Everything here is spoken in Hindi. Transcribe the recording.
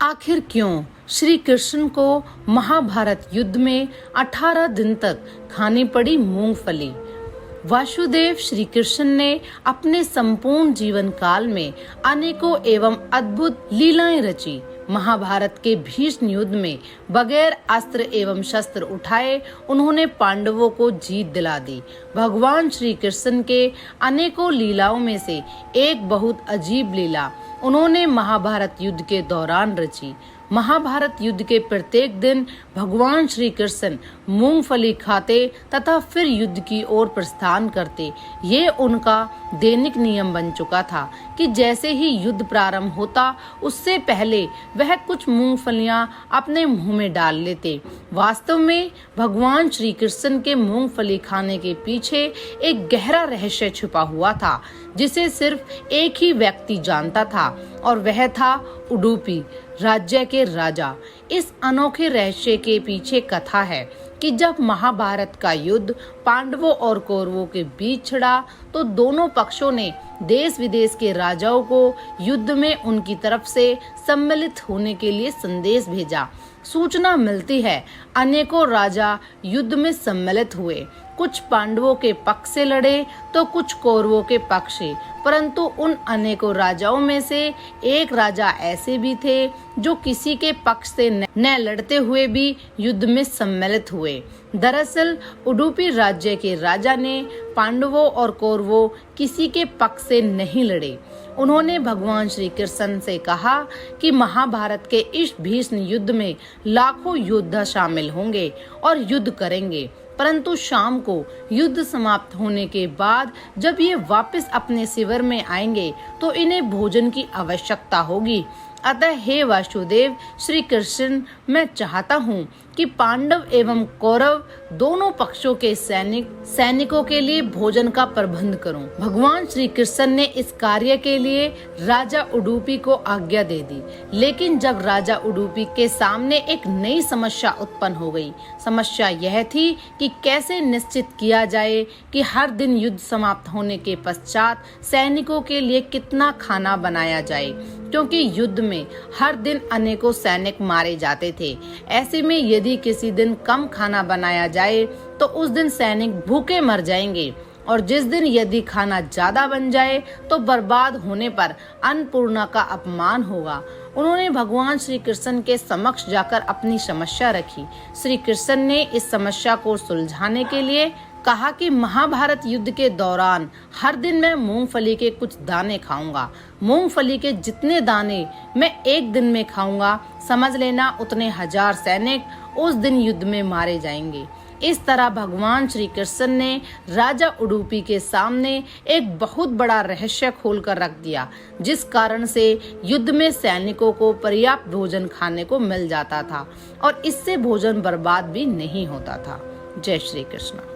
आखिर क्यों श्री कृष्ण को महाभारत युद्ध में 18 दिन तक खानी पड़ी मूंगफली? वासुदेव श्री कृष्ण ने अपने संपूर्ण जीवन काल में अनेकों एवं अद्भुत लीलाएं रची। महाभारत के भीष्म युद्ध में बगैर अस्त्र एवं शस्त्र उठाए उन्होंने पांडवों को जीत दिला दी। भगवान श्री कृष्ण के अनेकों लीलाओं में से एक बहुत अजीब लीला उन्होंने महाभारत युद्ध के दौरान रची। महाभारत युद्ध के प्रत्येक दिन भगवान श्री कृष्ण मूंगफली खाते तथा फिर युद्ध की ओर प्रस्थान करते। ये उनका दैनिक नियम बन चुका था कि जैसे ही युद्ध प्रारंभ होता उससे पहले वह कुछ मूंगफलियां अपने मुंह में डाल लेते। वास्तव में भगवान श्री कृष्ण के मूंगफली खाने के पीछे एक गहरा रहस्य छुपा हुआ था जिसे सिर्फ एक ही व्यक्ति जानता था और वह था उडुपी राज्य के राजा। इस अनोखे रहस्य के पीछे कथा है कि जब महाभारत का युद्ध पांडवों और कौरवों के बीच छिड़ा तो दोनों पक्षों ने देश विदेश के राजाओं को युद्ध में उनकी तरफ से सम्मिलित होने के लिए संदेश भेजा। सूचना मिलती है अनेकों राजा युद्ध में सम्मिलित हुए। कुछ पांडवों के पक्ष से लड़े तो कुछ कौरवों के पक्ष से, परंतु उन अनेकों राजाओं में से एक राजा ऐसे भी थे जो किसी के पक्ष से न लड़ते हुए भी युद्ध में सम्मिलित हुए। दरअसल उडुपी राज्य के राजा ने पांडवों और कौरवों किसी के पक्ष से नहीं लड़े। उन्होंने भगवान श्री कृष्ण से कहा कि महाभारत के इस भीष्म युद्ध में लाखों योद्धा शामिल होंगे और युद्ध करेंगे, परंतु शाम को युद्ध समाप्त होने के बाद जब ये वापस अपने शिविर में आएंगे तो इन्हें भोजन की आवश्यकता होगी। अतः हे वासुदेव श्री कृष्ण, मैं चाहता हूँ कि पांडव एवं कौरव दोनों पक्षों के सैनिकों के लिए भोजन का प्रबंध करूं। भगवान श्री कृष्ण ने इस कार्य के लिए राजा उडुपी को आज्ञा दे दी। लेकिन जब राजा उडुपी के सामने एक नई समस्या उत्पन्न हो गई। समस्या यह थी कि कैसे निश्चित किया जाए कि हर दिन युद्ध समाप्त होने के पश्चात सैनिकों के लिए कितना खाना बनाया जाए, क्योंकि युद्ध में हर दिन अनेकों सैनिक मारे जाते थे। ऐसे में यदि किसी दिन कम खाना बनाया जाए तो उस दिन सैनिक भूखे मर जाएंगे, और जिस दिन यदि खाना ज्यादा बन जाए तो बर्बाद होने पर अन्नपूर्णा का अपमान होगा। उन्होंने भगवान श्री कृष्ण के समक्ष जाकर अपनी समस्या रखी। श्री कृष्ण ने इस समस्या को सुलझाने के लिए कहा कि महाभारत युद्ध के दौरान हर दिन मैं मूंगफली के कुछ दाने खाऊंगा। मूंगफली के जितने दाने मैं एक दिन में खाऊंगा, समझ लेना उतने 1000 सैनिक उस दिन युद्ध में मारे जाएंगे। इस तरह भगवान श्री कृष्ण ने राजा उडुपी के सामने एक बहुत बड़ा रहस्य खोल कर रख दिया, जिस कारण से युद्ध में सैनिकों को पर्याप्त भोजन खाने को मिल जाता था और इससे भोजन बर्बाद भी नहीं होता था। जय श्री कृष्ण।